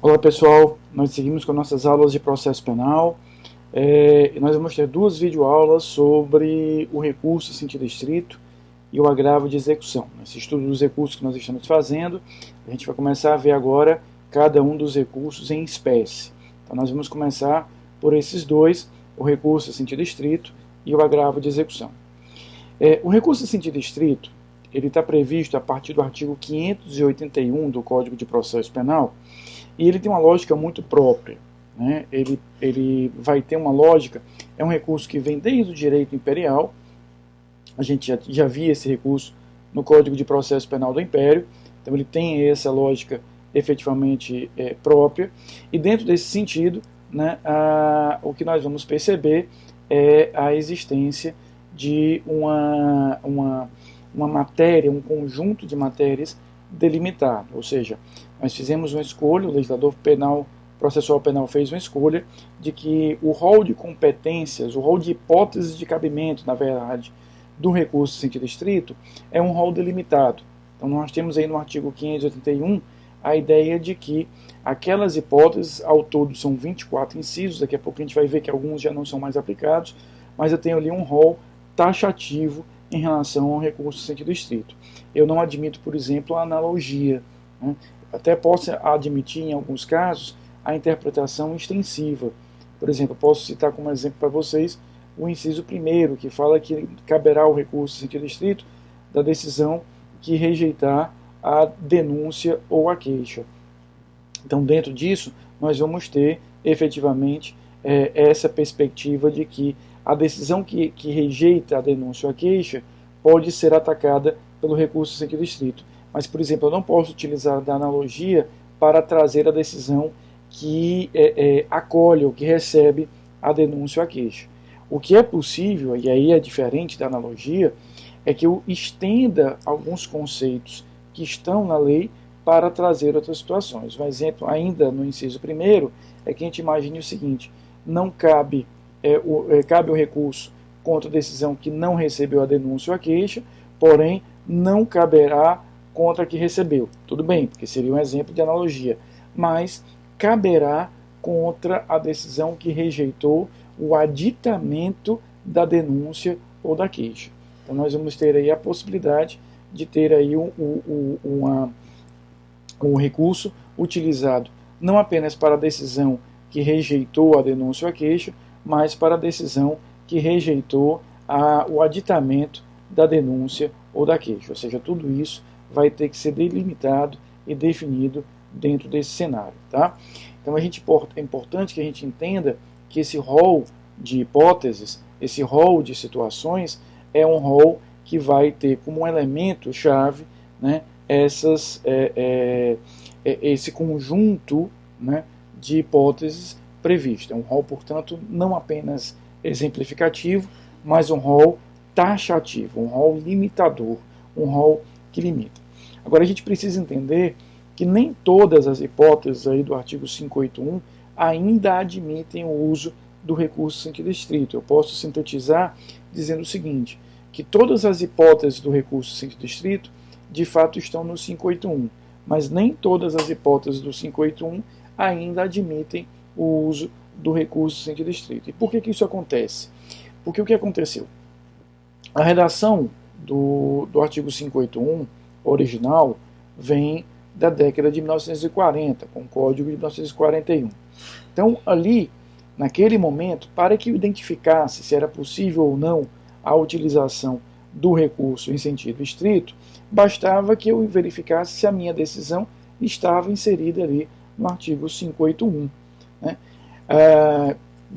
Olá pessoal, nós seguimos com nossas aulas de processo penal. Nós vamos ter duas videoaulas sobre o recurso em sentido estrito e o agravo de execução. Nesse estudo dos recursos que nós estamos fazendo, a gente vai começar a ver agora cada um dos recursos em espécie. Então nós vamos começar por esses dois, o recurso em sentido estrito e o agravo de execução. O recurso em sentido estrito, ele está previsto a partir do artigo 581 do Código de Processo Penal, e ele tem uma lógica muito própria. Né? Ele vai ter uma lógica, é um recurso que vem desde o direito imperial, a gente já via esse recurso no Código de Processo Penal do Império, então ele tem essa lógica efetivamente própria, e dentro desse sentido, né, o que nós vamos perceber é a existência de uma matéria, um conjunto de matérias delimitado, ou seja, nós fizemos uma escolha, o legislador penal, processual penal fez uma escolha de que o rol de competências, o rol de hipóteses de cabimento, na verdade, do recurso em sentido estrito, é um rol delimitado. Então nós temos aí no artigo 581 a ideia de que aquelas hipóteses, ao todo são 24 incisos, daqui a pouco a gente vai ver que alguns já não são mais aplicados, mas eu tenho ali um rol taxativo em relação ao recurso em sentido estrito. Eu não admito, por exemplo, a analogia, né? Até posso admitir, em alguns casos, a interpretação extensiva. Por exemplo, posso citar como exemplo para vocês o inciso 1º, que fala que caberá o recurso em sentido estrito da decisão que rejeitar a denúncia ou a queixa. Então, dentro disso, nós vamos ter, efetivamente, essa perspectiva de que a decisão que rejeita a denúncia ou a queixa pode ser atacada pelo recurso em sentido estrito. Mas, por exemplo, eu não posso utilizar da analogia para trazer a decisão que acolhe ou que recebe a denúncia ou a queixa. O que é possível, e aí é diferente da analogia, é que eu estenda alguns conceitos que estão na lei para trazer outras situações. Um exemplo, ainda no inciso 1º, é que a gente imagine o seguinte: não cabe o recurso contra a decisão que não recebeu a denúncia ou a queixa, porém não caberá contra a que recebeu. Tudo bem, porque seria um exemplo de analogia, mas caberá contra a decisão que rejeitou o aditamento da denúncia ou da queixa. Então nós vamos ter aí a possibilidade de ter aí um recurso utilizado não apenas para a decisão que rejeitou a denúncia ou a queixa, mas para a decisão que rejeitou o aditamento da denúncia ou da queixa. Ou seja, tudo isso vai ter que ser delimitado e definido dentro desse cenário. Tá? Então é importante que a gente entenda que esse rol de hipóteses, esse rol de situações, é um rol que vai ter como um elemento chave, né, esse conjunto, né, de hipóteses previsto. É um rol, portanto, não apenas exemplificativo, mas um rol taxativo, um rol limitador, um rol que limita. Agora a gente precisa entender que nem todas as hipóteses aí do artigo 581 ainda admitem o uso do recurso em sentido estrito. Eu posso sintetizar dizendo o seguinte, que todas as hipóteses do recurso em sentido estrito de fato estão no 581, mas nem todas as hipóteses do 581 ainda admitem o uso do recurso em sentido estrito. E por que isso acontece? Porque o que aconteceu? A redação do artigo 581 original vem da década de 1940, com o Código de 1941. Então, ali, naquele momento, para que eu identificasse se era possível ou não a utilização do recurso em sentido estrito, bastava que eu verificasse se a minha decisão estava inserida ali no artigo 581. Né?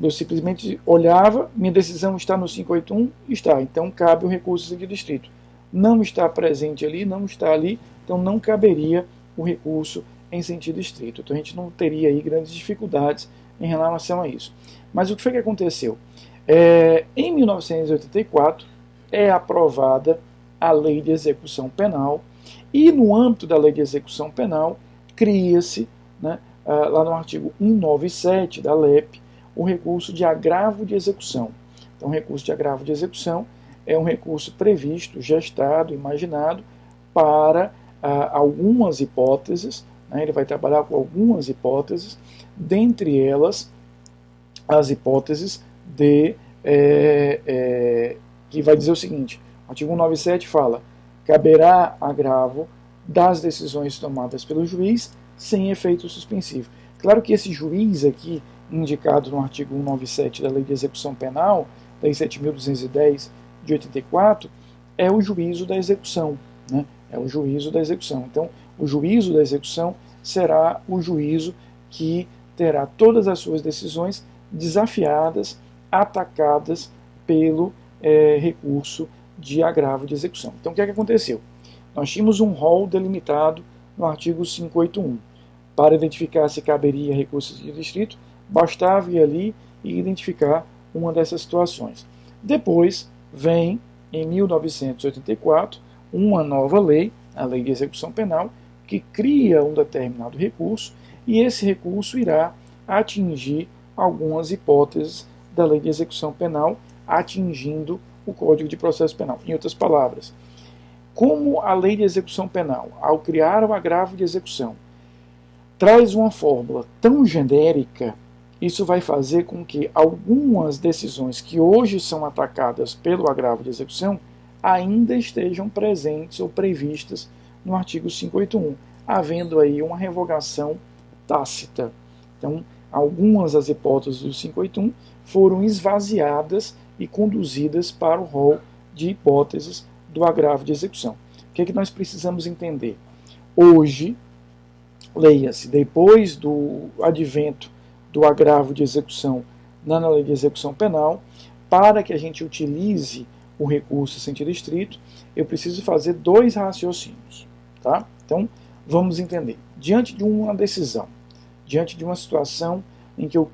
Eu simplesmente olhava, minha decisão está no 581? Está, então cabe o recurso em sentido estrito. Não está presente ali, não está ali, então não caberia o recurso em sentido estrito. Então a gente não teria aí grandes dificuldades em relação a isso. Mas o que foi que aconteceu? Em 1984 é aprovada a Lei de Execução Penal e no âmbito da Lei de Execução Penal cria-se, né, lá no artigo 197 da LEP, o recurso de agravo de execução. Então o recurso de agravo de execução é um recurso previsto, gestado, imaginado para algumas hipóteses, né? Ele vai trabalhar com algumas hipóteses, dentre elas as hipóteses de que vai dizer o seguinte: o artigo 197 fala: caberá agravo das decisões tomadas pelo juiz sem efeito suspensivo. Claro que esse juiz aqui, indicado no artigo 197 da Lei de Execução Penal, Lei 7.210 de 84, é o juízo da execução, né? É o juízo da execução. Então, o juízo da execução será o juízo que terá todas as suas decisões desafiadas, atacadas pelo recurso de agravo de execução. Então, o que é que aconteceu? Nós tínhamos um rol delimitado no artigo 581. Para identificar se caberia recurso de distrito, bastava ir ali e identificar uma dessas situações. Depois vem, em 1984, uma nova lei, a Lei de Execução Penal, que cria um determinado recurso, e esse recurso irá atingir algumas hipóteses da Lei de Execução Penal, atingindo o Código de Processo Penal. Em outras palavras, como a Lei de Execução Penal, ao criar o agravo de execução, traz uma fórmula tão genérica, isso vai fazer com que algumas decisões que hoje são atacadas pelo agravo de execução ainda estejam presentes ou previstas no artigo 581, havendo aí uma revogação tácita. Então, algumas das hipóteses do 581 foram esvaziadas e conduzidas para o rol de hipóteses do agravo de execução. O que é que nós precisamos entender? Hoje, leia-se, depois do advento do agravo de execução na Lei de Execução Penal, para que a gente utilize o recurso em sentido estrito, eu preciso fazer dois raciocínios. Tá? Então, vamos entender. Diante de uma decisão, diante de uma situação em que eu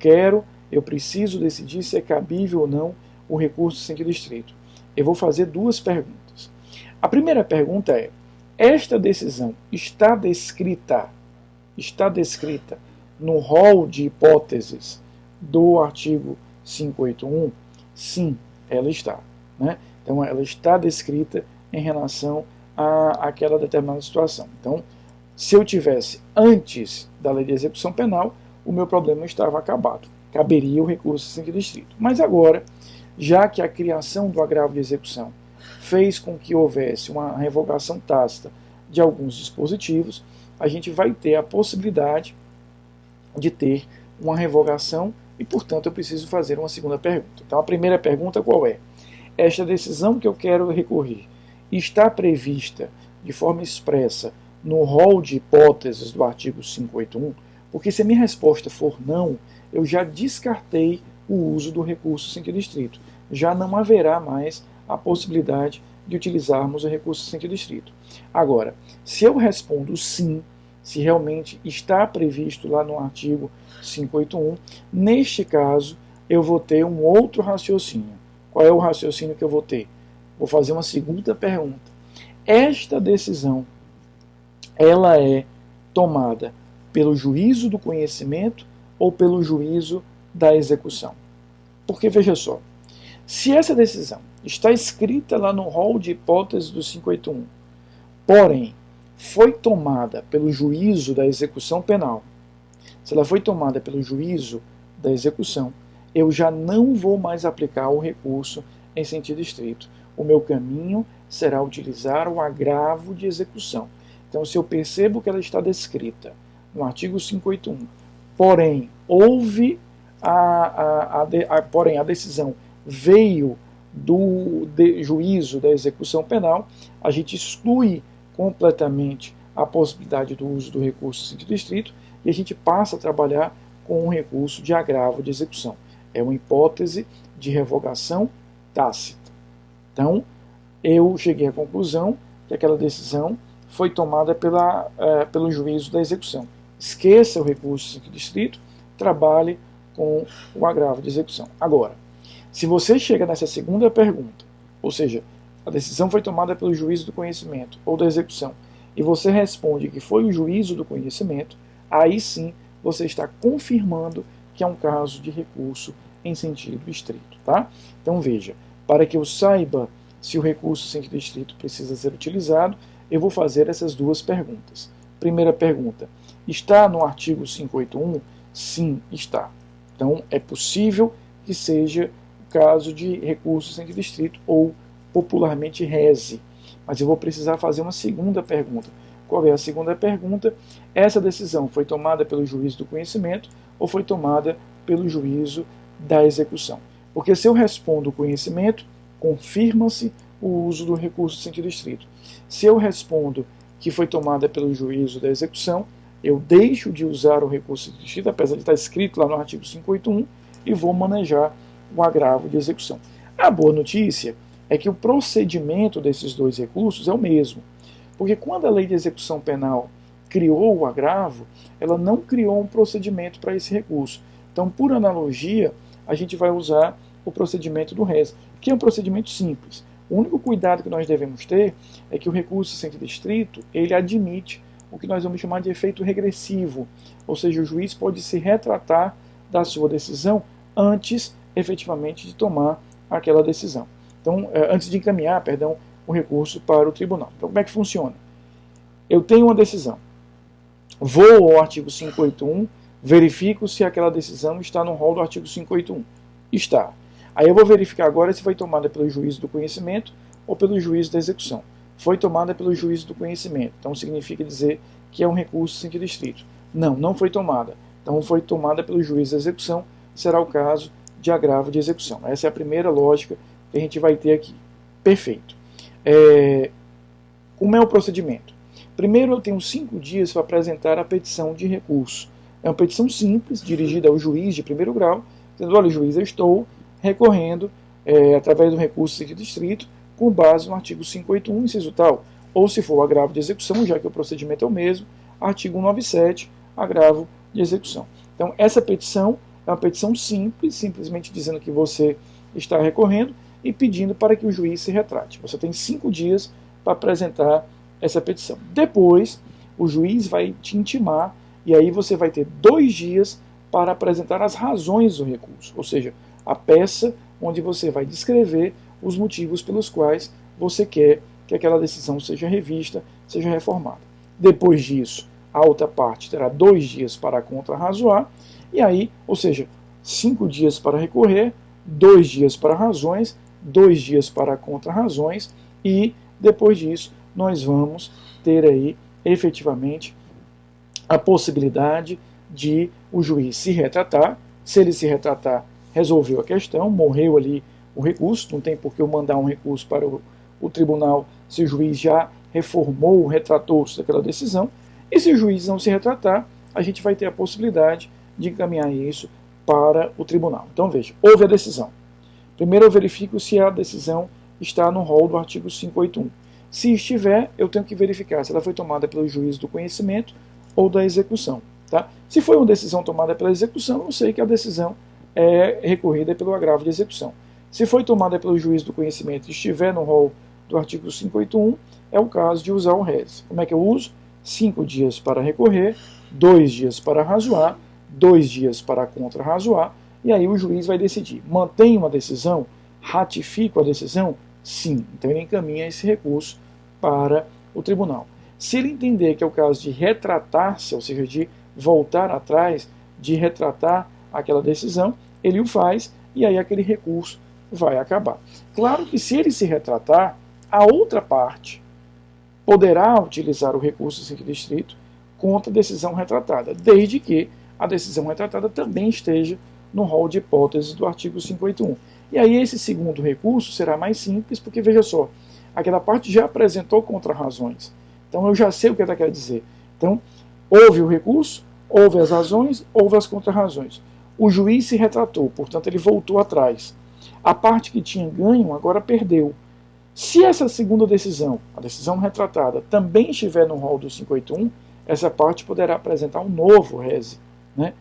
preciso decidir se é cabível ou não o recurso em sentido estrito, eu vou fazer duas perguntas. A primeira pergunta é: esta decisão está descrita no rol de hipóteses do artigo 581? Sim, ela está. Né? Então, ela está descrita em relação àquela determinada situação. Então, se eu tivesse antes da Lei de Execução Penal, o meu problema estava acabado. Caberia o recurso em sentido estrito. Mas agora, já que a criação do agravo de execução fez com que houvesse uma revogação tácita de alguns dispositivos, a gente vai ter a possibilidade de ter uma revogação e, portanto, eu preciso fazer uma segunda pergunta. Então, a primeira pergunta qual é? Esta decisão que eu quero recorrer está prevista de forma expressa no rol de hipóteses do artigo 581? Porque se a minha resposta for não, eu já descartei o uso do recurso em sentido estrito. Já não haverá mais a possibilidade de utilizarmos o recurso em sentido estrito. Agora, se eu respondo sim, se realmente está previsto lá no artigo 581, neste caso eu vou ter um outro raciocínio. Qual é o raciocínio que eu vou ter? Vou fazer uma segunda pergunta. Esta decisão, ela é tomada pelo juízo do conhecimento ou pelo juízo da execução? Porque, veja só, se essa decisão está escrita lá no rol de hipóteses do 581, porém, foi tomada pelo juízo da execução penal, se ela foi tomada pelo juízo da execução, eu já não vou mais aplicar o recurso em sentido estrito. O meu caminho será utilizar o agravo de execução. Então, se eu percebo que ela está descrita no artigo 581, porém, porém a decisão veio do juízo da execução penal, a gente exclui completamente a possibilidade do uso do recurso em sentido estrito e a gente passa a trabalhar com um recurso de agravo de execução. É uma hipótese de revogação tácita. Então, eu cheguei à conclusão que aquela decisão foi tomada pelo juízo da execução. Esqueça o recurso em sentido estrito, trabalhe com o agravo de execução. Agora, se você chega nessa segunda pergunta, ou seja, a decisão foi tomada pelo juízo do conhecimento ou da execução, e você responde que foi o juízo do conhecimento, aí sim você está confirmando que é um caso de recurso em sentido estrito. Tá? Então veja, para que eu saiba se o recurso em sentido estrito precisa ser utilizado, eu vou fazer essas duas perguntas. Primeira pergunta: Está no artigo 581? Sim, está. Então, é possível que seja o caso de recurso sem distrito ou popularmente reze. Mas eu vou precisar fazer uma segunda pergunta. Qual é a segunda pergunta? Essa decisão foi tomada pelo juízo do conhecimento ou foi tomada pelo juízo da execução? Porque se eu respondo o conhecimento, confirma-se o uso do recurso sem distrito. Se eu respondo que foi tomada pelo juízo da execução, eu deixo de usar o recurso sem distrito, apesar de estar escrito lá no artigo 581, e vou manejar o agravo de execução. A boa notícia é que o procedimento desses dois recursos é o mesmo. Porque quando a lei de execução penal criou o agravo, ela não criou um procedimento para esse recurso. Então, por analogia, a gente vai usar o procedimento do RES, que é um procedimento simples. O único cuidado que nós devemos ter é que o recurso sem distrito, ele admite o que nós vamos chamar de efeito regressivo, ou seja, o juiz pode se retratar da sua decisão antes, efetivamente, de tomar aquela decisão. Então, antes de encaminhar, o recurso para o tribunal. Então, como é que funciona? Eu tenho uma decisão, vou ao artigo 581, verifico se aquela decisão está no rol do artigo 581. Está. Aí eu vou verificar agora se foi tomada pelo juízo do conhecimento ou pelo juízo da execução. Foi tomada pelo juízo do conhecimento. Então significa dizer que é um recurso sem distrito. Não, não foi tomada. Então foi tomada pelo juízo da execução, será o caso de agravo de execução. Essa é a primeira lógica que a gente vai ter aqui. Perfeito. Como é o procedimento? Primeiro eu tenho 5 dias para apresentar a petição de recurso. É uma petição simples, dirigida ao juiz de primeiro grau, dizendo, olha, juiz, eu estou recorrendo através do recurso sem distrito, com base no artigo 581, inciso tal, ou se for o agravo de execução, já que o procedimento é o mesmo, artigo 197, agravo de execução. Então, essa petição é uma petição simples, simplesmente dizendo que você está recorrendo e pedindo para que o juiz se retrate. Você tem 5 dias para apresentar essa petição. Depois, o juiz vai te intimar e aí você vai ter 2 dias para apresentar as razões do recurso, ou seja, a peça onde você vai descrever os motivos pelos quais você quer que aquela decisão seja revista, seja reformada. Depois disso, a outra parte terá 2 dias para contrarrazoar, e aí, ou seja, 5 dias para recorrer, 2 dias para razões, 2 dias para contrarrazões, e depois disso nós vamos ter aí efetivamente a possibilidade de o juiz se retratar. Se ele se retratar, resolveu a questão, morreu ali o recurso, não tem por que eu mandar um recurso para o tribunal se o juiz já reformou, retratou-se daquela decisão. E se o juiz não se retratar, a gente vai ter a possibilidade de encaminhar isso para o tribunal. Então veja, houve a decisão. Primeiro eu verifico se a decisão está no rol do artigo 581. Se estiver, eu tenho que verificar se ela foi tomada pelo juiz do conhecimento ou da execução. Tá? Se foi uma decisão tomada pela execução, eu sei que a decisão é recorrida pelo agravo de execução. Se foi tomada pelo juiz do conhecimento e estiver no rol do artigo 581, é o caso de usar o RES. Como é que eu uso? 5 dias para recorrer, 2 dias para razoar, 2 dias para contrarrazoar, e aí o juiz vai decidir. Mantém uma decisão? Ratifico a decisão? Sim. Então ele encaminha esse recurso para o tribunal. Se ele entender que é o caso de retratar-se, ou seja, de voltar atrás, de retratar aquela decisão, ele o faz e aí aquele recurso vai acabar. Claro que se ele se retratar, a outra parte poderá utilizar o recurso sem distrito contra a decisão retratada, desde que a decisão retratada também esteja no rol de hipóteses do artigo 581. E aí esse segundo recurso será mais simples, porque veja só, aquela parte já apresentou contrarrazões. Então eu já sei o que ela quer dizer. Então, houve o recurso, houve as razões, houve as contrarrazões. O juiz se retratou, portanto ele voltou atrás. A parte que tinha ganho agora perdeu. Se essa segunda decisão, a decisão retratada, também estiver no rol do 581, essa parte poderá apresentar um novo rese. Né?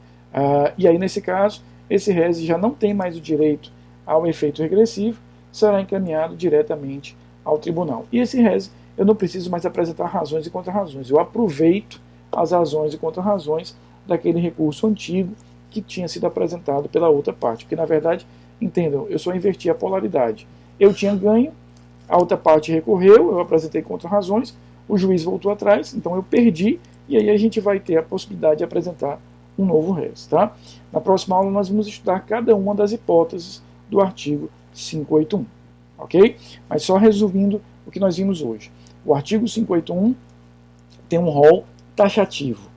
E aí, nesse caso, esse rese já não tem mais o direito ao efeito regressivo, será encaminhado diretamente ao tribunal. E esse rese, eu não preciso mais apresentar razões e contrarrazões. Eu aproveito as razões e contrarrazões daquele recurso antigo que tinha sido apresentado pela outra parte. Porque, na verdade, entendam, eu só inverti a polaridade. Eu tinha ganho, a outra parte recorreu, eu apresentei contrarrazões, O juiz voltou atrás, então eu perdi, e aí a gente vai ter a possibilidade de apresentar um novo res. Tá? Na próxima aula nós vamos estudar cada uma das hipóteses do artigo 581. Ok? Mas só resumindo o que nós vimos hoje. O artigo 581 tem um rol taxativo.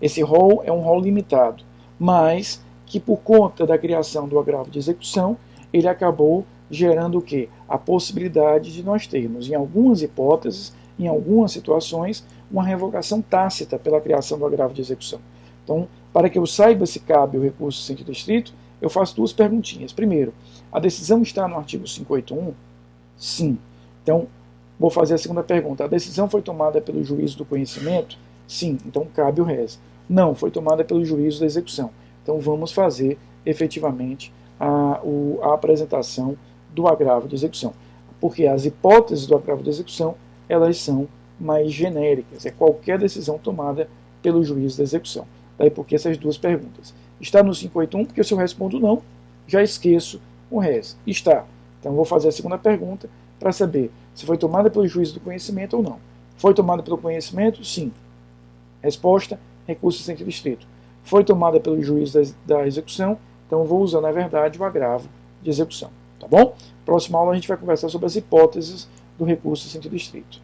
Esse rol é um rol limitado, mas que por conta da criação do agravo de execução, ele acabou gerando o quê? A possibilidade de nós termos, em algumas hipóteses, em algumas situações, uma revogação tácita pela criação do agravo de execução. Então, para que eu saiba se cabe o recurso sem sentido estrito, eu faço duas perguntinhas. Primeiro, a decisão está no artigo 581? Sim. Então, vou fazer a segunda pergunta. A decisão foi tomada pelo juízo do conhecimento? Sim. Então, cabe o res. Não, foi tomada pelo juízo da execução. Então, vamos fazer efetivamente a apresentação do agravo de execução. Porque as hipóteses do agravo de execução, elas são mais genéricas. É qualquer decisão tomada pelo juízo da execução. Daí porque essas duas perguntas. Está no 581? Porque se eu respondo não, já esqueço o res. Está. Então, vou fazer a segunda pergunta para saber se foi tomada pelo juízo do conhecimento ou não. Foi tomada pelo conhecimento? Sim. Resposta, recurso sem sentido estrito. Foi tomada pelo juízo da execução, então vou usar, na verdade, o agravo de execução. Tá bom? Próxima aula a gente vai conversar sobre as hipóteses do recurso sem sentido estrito.